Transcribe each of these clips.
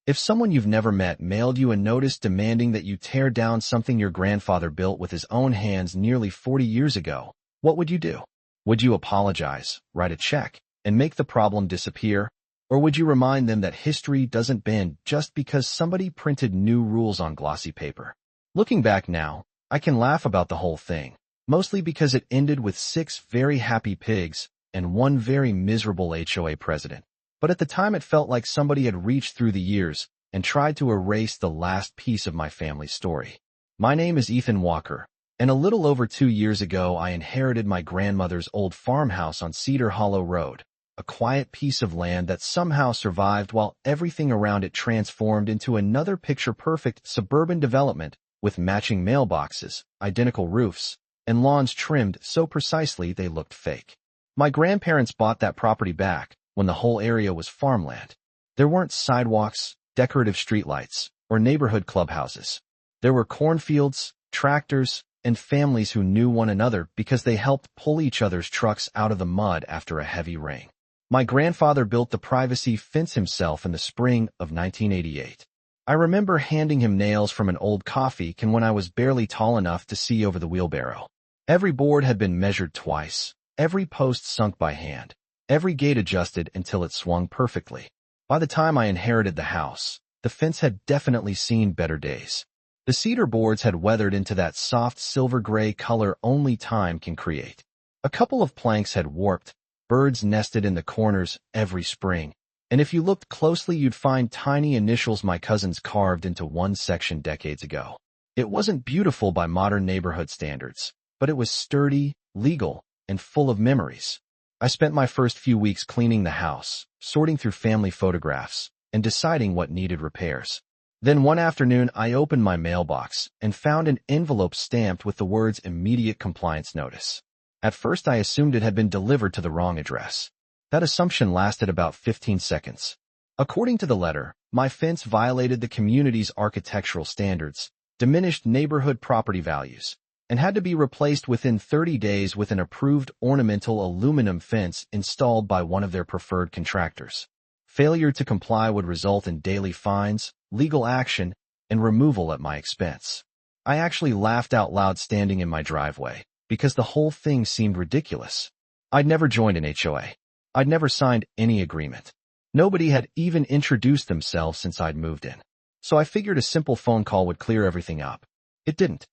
If someone you've never met mailed you a notice demanding that you tear down something your grandfather built with his own hands nearly 40 years ago, what would you do? Would you apologize, write a check, and make the problem disappear? Or would you remind them that history doesn't bend just because somebody printed new rules on glossy paper? Looking back now, I can laugh about the whole thing, mostly because it ended with 6 very happy pigs and 1 very miserable HOA president. But at the time it felt like somebody had reached through the years and tried to erase the last piece of my family story. My name is Ethan Walker, and a little over 2 years ago I inherited my grandmother's old farmhouse on Cedar Hollow Road, a quiet piece of land that somehow survived while everything around it transformed into another picture-perfect suburban development with matching mailboxes, identical roofs, and lawns trimmed so precisely they looked fake. My grandparents bought that property back when the whole area was farmland. There weren't sidewalks, decorative streetlights, or neighborhood clubhouses. There were cornfields, tractors, and families who knew one another because they helped pull each other's trucks out of the mud after a heavy rain. My grandfather built the privacy fence himself in the spring of 1988. I remember handing him nails from an old coffee can when I was barely tall enough to see over the wheelbarrow. Every board had been measured twice, every post sunk by hand, every gate adjusted until it swung perfectly. By the time I inherited the house, the fence had definitely seen better days. The cedar boards had weathered into that soft silver gray color only time can create. A couple of planks had warped, birds nested in the corners every spring, and if you looked closely you'd find tiny initials my cousins carved into one section decades ago. It wasn't beautiful by modern neighborhood standards, but it was sturdy, legal, and full of memories. I spent my first few weeks cleaning the house, sorting through family photographs, and deciding what needed repairs. Then one afternoon I opened my mailbox and found an envelope stamped with the words "Immediate Compliance Notice." At first I assumed it had been delivered to the wrong address. That assumption lasted about 15 seconds. According to the letter, my fence violated the community's architectural standards, diminished neighborhood property values, and had to be replaced within 30 days with an approved ornamental aluminum fence installed by one of their preferred contractors. Failure to comply would result in daily fines, legal action, and removal at my expense. I actually laughed out loud standing in my driveway, because the whole thing seemed ridiculous. I'd never joined an HOA. I'd never signed any agreement. Nobody had even introduced themselves since I'd moved in. So I figured a simple phone call would clear everything up. It didn't.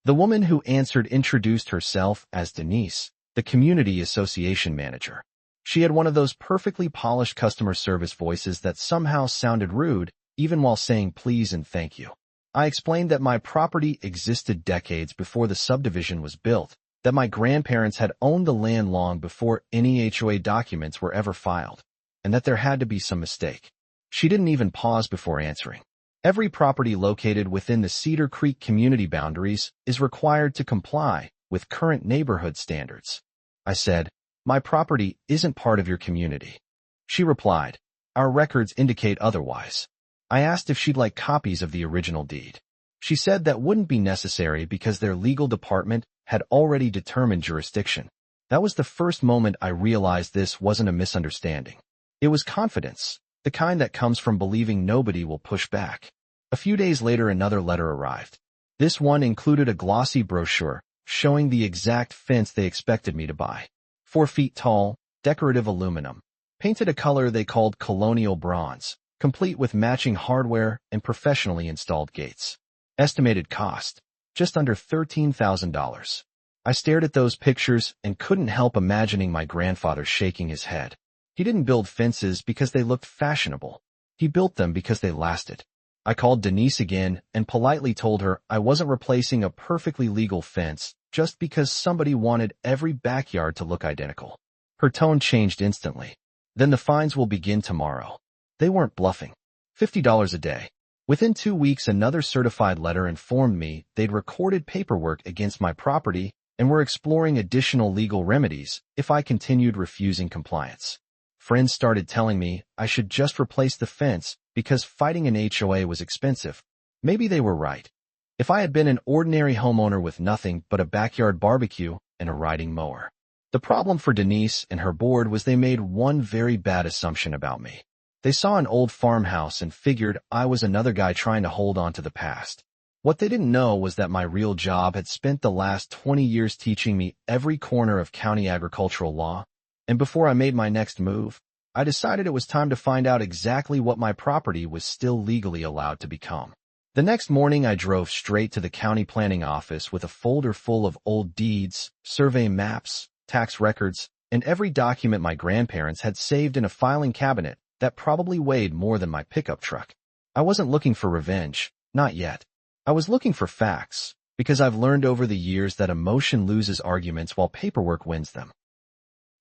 The woman who answered introduced herself as Denise, the community association manager. She had one of those perfectly polished customer service voices that somehow sounded rude, even while saying please and thank you. I explained that my property existed decades before the subdivision was built, that my grandparents had owned the land long before any HOA documents were ever filed, and that there had to be some mistake. She didn't even pause before answering. Every property located within the Cedar Creek community boundaries is required to comply with current neighborhood standards. I said, "My property isn't part of your community." She replied, "Our records indicate otherwise." I asked if she'd like copies of the original deed. She said that wouldn't be necessary because their legal department had already determined jurisdiction. That was the first moment I realized this wasn't a misunderstanding. It was confidence, the kind that comes from believing nobody will push back. A few days later another letter arrived. This one included a glossy brochure showing the exact fence they expected me to buy. 4 feet tall, decorative aluminum, painted a color they called colonial bronze, complete with matching hardware and professionally installed gates. Estimated cost, just under $13,000. I stared at those pictures and couldn't help imagining my grandfather shaking his head. He didn't build fences because they looked fashionable. He built them because they lasted. I called Denise again and politely told her I wasn't replacing a perfectly legal fence just because somebody wanted every backyard to look identical. Her tone changed instantly. "Then the fines will begin tomorrow." They weren't bluffing. $50 a day. Within 2 weeks, another certified letter informed me they'd recorded paperwork against my property and were exploring additional legal remedies if I continued refusing compliance. Friends started telling me I should just replace the fence because fighting an HOA was expensive. Maybe they were right. If I had been an ordinary homeowner with nothing but a backyard barbecue and a riding mower. The problem for Denise and her board was they made one very bad assumption about me. They saw an old farmhouse and figured I was another guy trying to hold on to the past. What they didn't know was that my real job had spent the last 20 years teaching me every corner of county agricultural law, and before I made my next move, I decided it was time to find out exactly what my property was still legally allowed to become. The next morning, I drove straight to the county planning office with a folder full of old deeds, survey maps, tax records, and every document my grandparents had saved in a filing cabinet that probably weighed more than my pickup truck. I wasn't looking for revenge, not yet. I was looking for facts, because I've learned over the years that emotion loses arguments while paperwork wins them.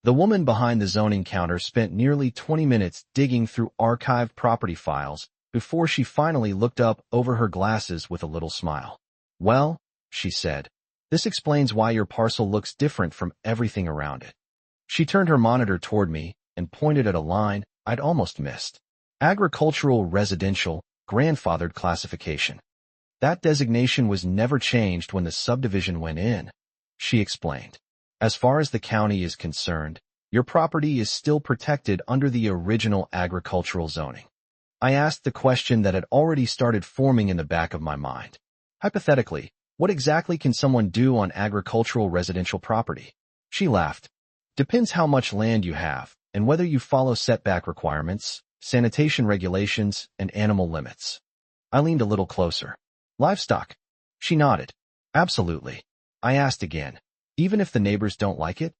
The woman behind the zoning counter spent nearly 20 minutes digging through archived property files before she finally looked up over her glasses with a little smile. "Well," she said, "this explains why your parcel looks different from everything around it." She turned her monitor toward me and pointed at a line I'd almost missed. Agricultural Residential Grandfathered Classification. That designation was never changed when the subdivision went in, she explained. As far as the county is concerned, your property is still protected under the original agricultural zoning. I asked the question that had already started forming in the back of my mind. Hypothetically, what exactly can someone do on agricultural residential property? She laughed. Depends how much land you have and whether you follow setback requirements, sanitation regulations, and animal limits. I leaned a little closer. Livestock? She nodded. Absolutely. I asked again. Even if the neighbors don't like it?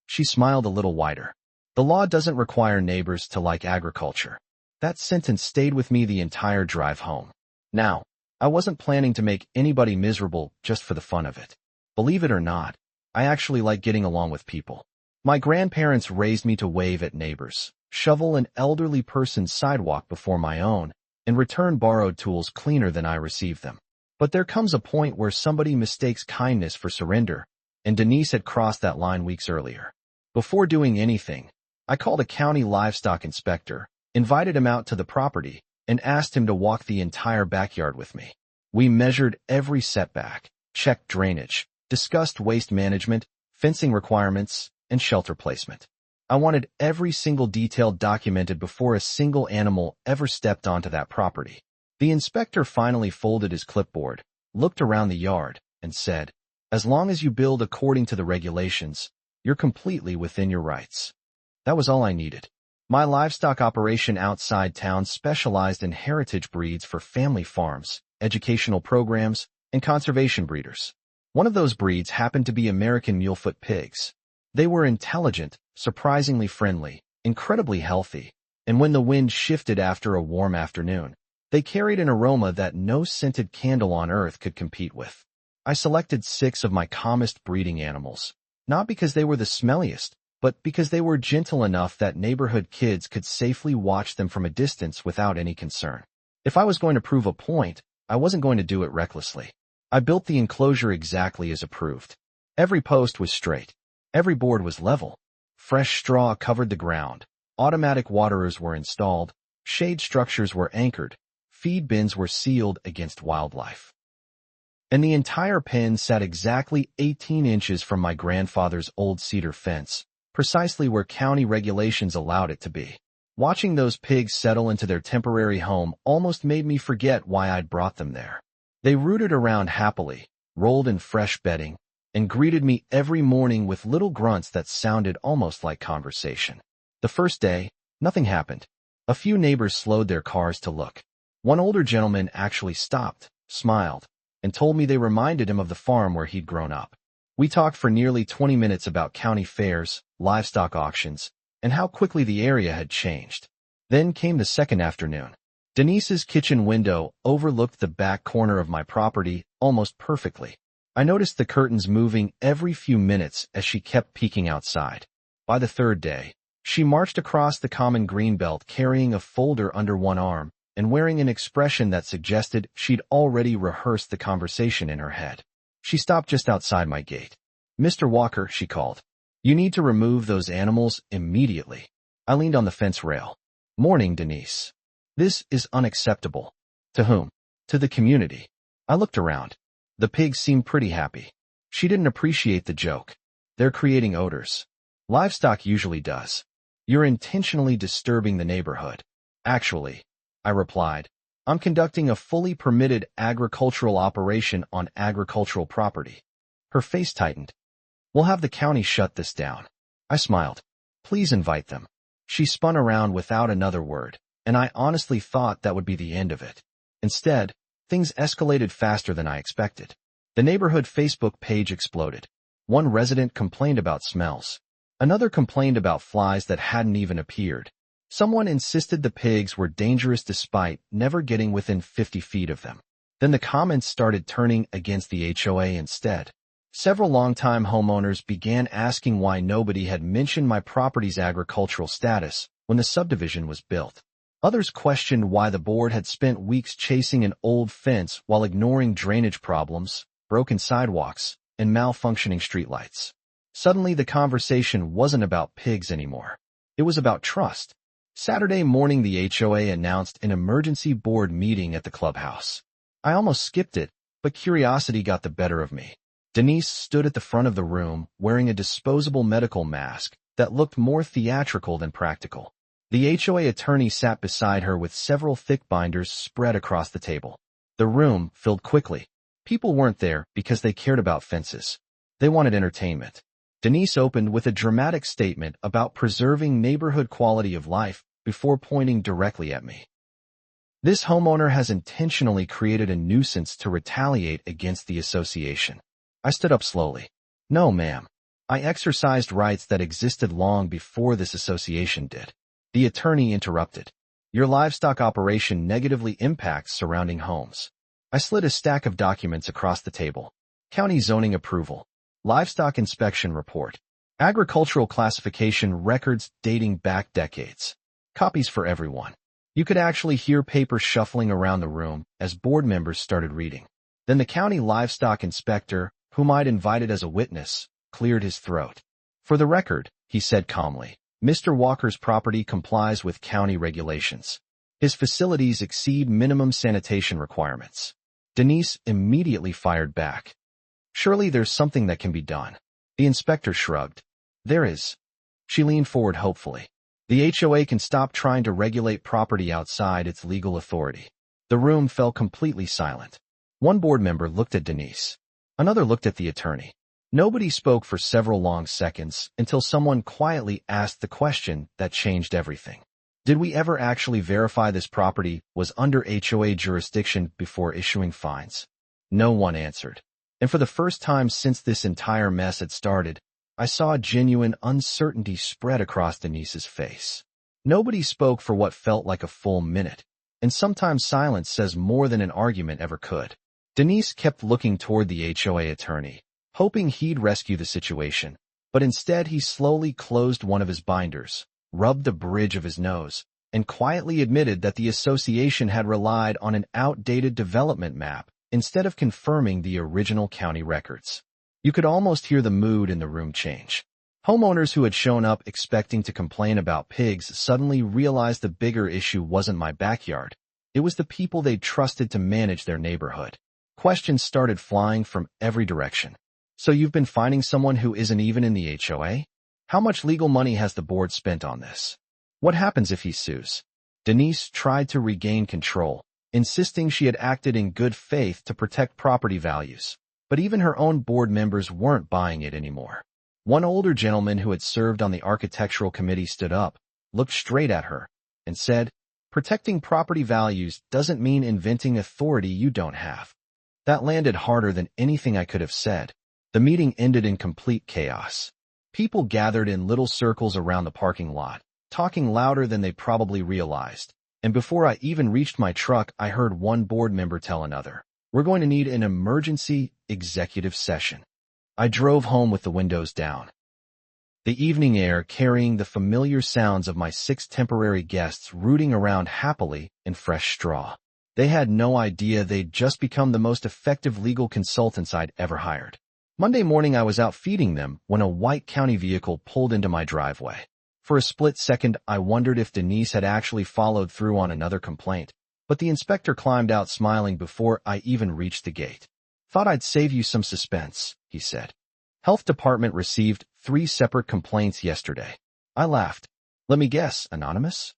She smiled a little wider. The law doesn't require neighbors to like agriculture. That sentence stayed with me the entire drive home. Now, I wasn't planning to make anybody miserable just for the fun of it. Believe it or not, I actually like getting along with people. My grandparents raised me to wave at neighbors, shovel an elderly person's sidewalk before my own, and return borrowed tools cleaner than I received them. But there comes a point where somebody mistakes kindness for surrender, and Denise had crossed that line weeks earlier. Before doing anything, I called a county livestock inspector, invited him out to the property, and asked him to walk the entire backyard with me. We measured every setback, checked drainage, discussed waste management, fencing requirements, and shelter placement. I wanted every single detail documented before a single animal ever stepped onto that property. The inspector finally folded his clipboard, looked around the yard, and said, "As long as you build according to the regulations, you're completely within your rights." That was all I needed. My livestock operation outside town specialized in heritage breeds for family farms, educational programs, and conservation breeders. One of those breeds happened to be American Mulefoot pigs. They were intelligent, surprisingly friendly, incredibly healthy, and when the wind shifted after a warm afternoon, they carried an aroma that no scented candle on earth could compete with. I selected 6 of my calmest breeding animals, not because they were the smelliest, but because they were gentle enough that neighborhood kids could safely watch them from a distance without any concern. If I was going to prove a point, I wasn't going to do it recklessly. I built the enclosure exactly as approved. Every post was straight. Every board was level. Fresh straw covered the ground. Automatic waterers were installed. Shade structures were anchored. Feed bins were sealed against wildlife. And the entire pen sat exactly 18 inches from my grandfather's old cedar fence, precisely where county regulations allowed it to be. Watching those pigs settle into their temporary home almost made me forget why I'd brought them there. They rooted around happily, rolled in fresh bedding, and greeted me every morning with little grunts that sounded almost like conversation. The first day, nothing happened. A few neighbors slowed their cars to look. One older gentleman actually stopped, smiled, and told me they reminded him of the farm where he'd grown up. We talked for nearly 20 minutes about county fairs, livestock auctions, and how quickly the area had changed. Then came the second afternoon. Denise's kitchen window overlooked the back corner of my property almost perfectly. I noticed the curtains moving every few minutes as she kept peeking outside. By the third day, she marched across the common green belt carrying a folder under one arm and wearing an expression that suggested she'd already rehearsed the conversation in her head. She stopped just outside my gate. "Mr. Walker," she called. "You need to remove those animals immediately." I leaned on the fence rail. "Morning, Denise. This is unacceptable." "To whom?" "To the community." I looked around. The pigs seemed pretty happy. She didn't appreciate the joke. "They're creating odors. Livestock usually does. You're intentionally disturbing the neighborhood." Actually, I replied, I'm conducting a fully permitted agricultural operation on agricultural property. Her face tightened. We'll have the county shut this down. I smiled. Please invite them. She spun around without another word, and I honestly thought that would be the end of it. Instead, things escalated faster than I expected. The neighborhood Facebook page exploded. One resident complained about smells. Another complained about flies that hadn't even appeared. Someone insisted the pigs were dangerous despite never getting within 50 feet of them. Then the comments started turning against the HOA instead. Several longtime homeowners began asking why nobody had mentioned my property's agricultural status when the subdivision was built. Others questioned why the board had spent weeks chasing an old fence while ignoring drainage problems, broken sidewalks, and malfunctioning streetlights. Suddenly, the conversation wasn't about pigs anymore. It was about trust. Saturday morning, the HOA announced an emergency board meeting at the clubhouse. I almost skipped it, but curiosity got the better of me. Denise stood at the front of the room wearing a disposable medical mask that looked more theatrical than practical. The HOA attorney sat beside her with several thick binders spread across the table. The room filled quickly. People weren't there because they cared about fences. They wanted entertainment. Denise opened with a dramatic statement about preserving neighborhood quality of life before pointing directly at me. This homeowner has intentionally created a nuisance to retaliate against the association. I stood up slowly. No, ma'am. I exercised rights that existed long before this association did. The attorney interrupted. Your livestock operation negatively impacts surrounding homes. I slid a stack of documents across the table. County zoning approval. Livestock inspection report. Agricultural classification records dating back decades. Copies for everyone. You could actually hear papers shuffling around the room as board members started reading. Then the county livestock inspector, whom I'd invited as a witness, cleared his throat. For the record, he said calmly, Mr. Walker's property complies with county regulations. His facilities exceed minimum sanitation requirements. Denise immediately fired back. Surely there's something that can be done. The inspector shrugged. There is. She leaned forward hopefully. The HOA can stop trying to regulate property outside its legal authority. The room fell completely silent. One board member looked at Denise. Another looked at the attorney. Nobody spoke for several long seconds until someone quietly asked the question that changed everything. Did we ever actually verify this property was under HOA jurisdiction before issuing fines? No one answered. And for the first time since this entire mess had started, I saw a genuine uncertainty spread across Denise's face. Nobody spoke for what felt like a full minute, and sometimes silence says more than an argument ever could. Denise kept looking toward the HOA attorney, hoping he'd rescue the situation, but instead he slowly closed one of his binders, rubbed the bridge of his nose, and quietly admitted that the association had relied on an outdated development map instead of confirming the original county records. You could almost hear the mood in the room change. Homeowners who had shown up expecting to complain about pigs suddenly realized the bigger issue wasn't my backyard. It was the people they'd trusted to manage their neighborhood. Questions started flying from every direction. So you've been finding someone who isn't even in the HOA? How much legal money has the board spent on this? What happens if he sues? Denise tried to regain control, insisting she had acted in good faith to protect property values. But even her own board members weren't buying it anymore. One older gentleman who had served on the architectural committee stood up, looked straight at her, and said, protecting property values doesn't mean inventing authority you don't have. That landed harder than anything I could have said. The meeting ended in complete chaos. People gathered in little circles around the parking lot, talking louder than they probably realized. And before I even reached my truck, I heard one board member tell another, we're going to need an emergency executive session. I drove home with the windows down. The evening air carrying the familiar sounds of my 6 temporary guests rooting around happily in fresh straw. They had no idea they'd just become the most effective legal consultants I'd ever hired. Monday morning I was out feeding them when a white county vehicle pulled into my driveway. For a split second I wondered if Denise had actually followed through on another complaint. But the inspector climbed out smiling before I even reached the gate. Thought I'd save you some suspense, he said. Health department received 3 separate complaints yesterday. I laughed. Let me guess, anonymous?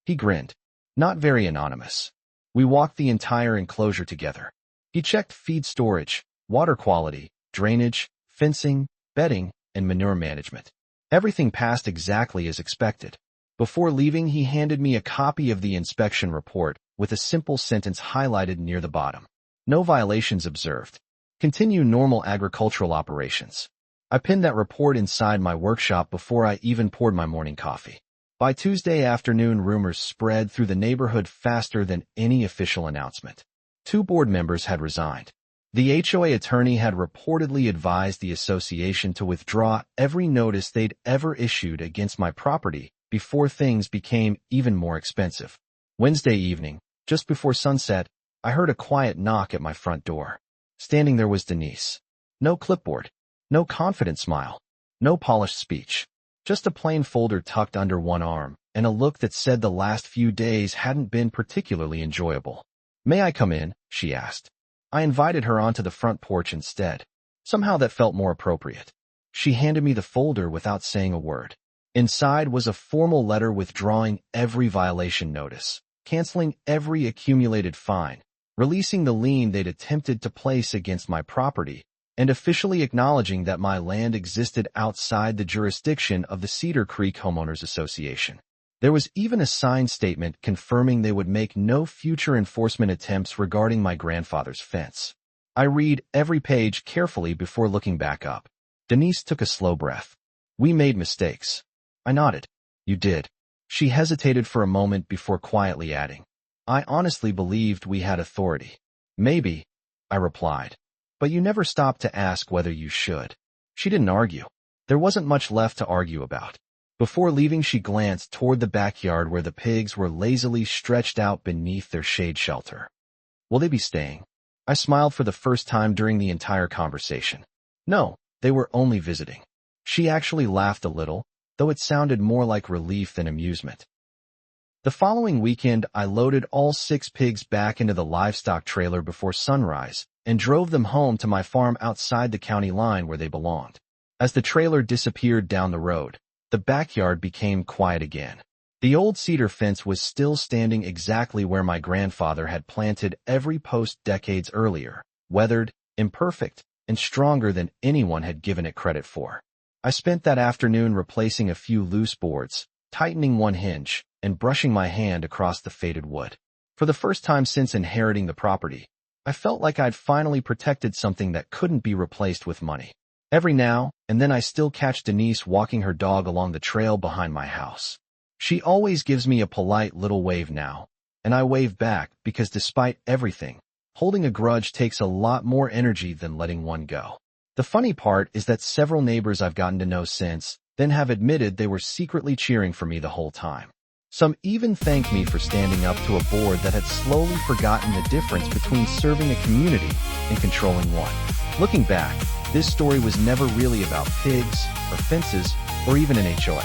He grinned. Not very anonymous. We walked the entire enclosure together. He checked feed storage, water quality, drainage, fencing, bedding, and manure management. Everything passed exactly as expected. Before leaving, he handed me a copy of the inspection report with a simple sentence highlighted near the bottom. No violations observed. Continue normal agricultural operations. I pinned that report inside my workshop before I even poured my morning coffee. By Tuesday afternoon, rumors spread through the neighborhood faster than any official announcement. 2 board members had resigned. The HOA attorney had reportedly advised the association to withdraw every notice they'd ever issued against my property before things became even more expensive. Wednesday evening, just before sunset, I heard a quiet knock at my front door. Standing there was Denise. No clipboard, no confident smile, no polished speech. Just a plain folder tucked under one arm, and a look that said the last few days hadn't been particularly enjoyable. "May I come in?" she asked. I invited her onto the front porch instead. Somehow that felt more appropriate. She handed me the folder without saying a word. Inside was a formal letter withdrawing every violation notice, canceling every accumulated fine, releasing the lien they'd attempted to place against my property, and officially acknowledging that my land existed outside the jurisdiction of the Cedar Creek Homeowners Association. There was even a signed statement confirming they would make no future enforcement attempts regarding my grandfather's fence. I read every page carefully before looking back up. Denise took a slow breath. "We made mistakes." I nodded. "You did." She hesitated for a moment before quietly adding, "I honestly believed we had authority." "Maybe," I replied, "but you never stopped to ask whether you should." She didn't argue. There wasn't much left to argue about. Before leaving, she glanced toward the backyard where the pigs were lazily stretched out beneath their shade shelter. "Will they be staying?" I smiled for the first time during the entire conversation. No, they were only visiting. She actually laughed a little, though it sounded more like relief than amusement. The following weekend, I loaded all 6 pigs back into the livestock trailer before sunrise and drove them home to my farm outside the county line where they belonged. As the trailer disappeared down the road, the backyard became quiet again. The old cedar fence was still standing exactly where my grandfather had planted every post decades earlier, weathered, imperfect, and stronger than anyone had given it credit for. I spent that afternoon replacing a few loose boards, tightening one hinge, and brushing my hand across the faded wood. For the first time since inheriting the property, I felt like I'd finally protected something that couldn't be replaced with money. Every now and then I still catch Denise walking her dog along the trail behind my house. She always gives me a polite little wave now, and I wave back because despite everything, holding a grudge takes a lot more energy than letting one go. The funny part is that several neighbors I've gotten to know since then have admitted they were secretly cheering for me the whole time. Some even thanked me for standing up to a board that had slowly forgotten the difference between serving a community and controlling one. Looking back, this story was never really about pigs or fences or even an HOA.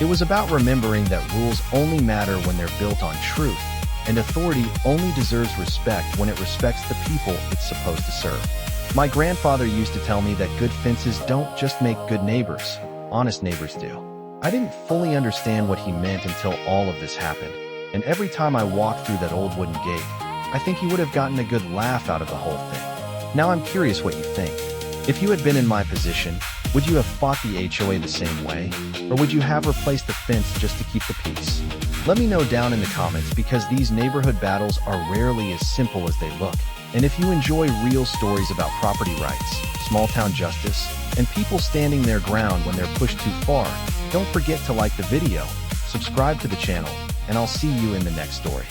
It was about remembering that rules only matter when they're built on truth, and authority only deserves respect when it respects the people it's supposed to serve. My grandfather used to tell me that good fences don't just make good neighbors, honest neighbors do. I didn't fully understand what he meant until all of this happened, and every time I walked through that old wooden gate, I think he would have gotten a good laugh out of the whole thing. Now I'm curious what you think. If you had been in my position, would you have fought the HOA the same way, or would you have replaced the fence just to keep the peace? Let me know down in the comments because these neighborhood battles are rarely as simple as they look. And if you enjoy real stories about property rights, small-town justice, and people standing their ground when they're pushed too far, don't forget to like the video, subscribe to the channel, and I'll see you in the next story.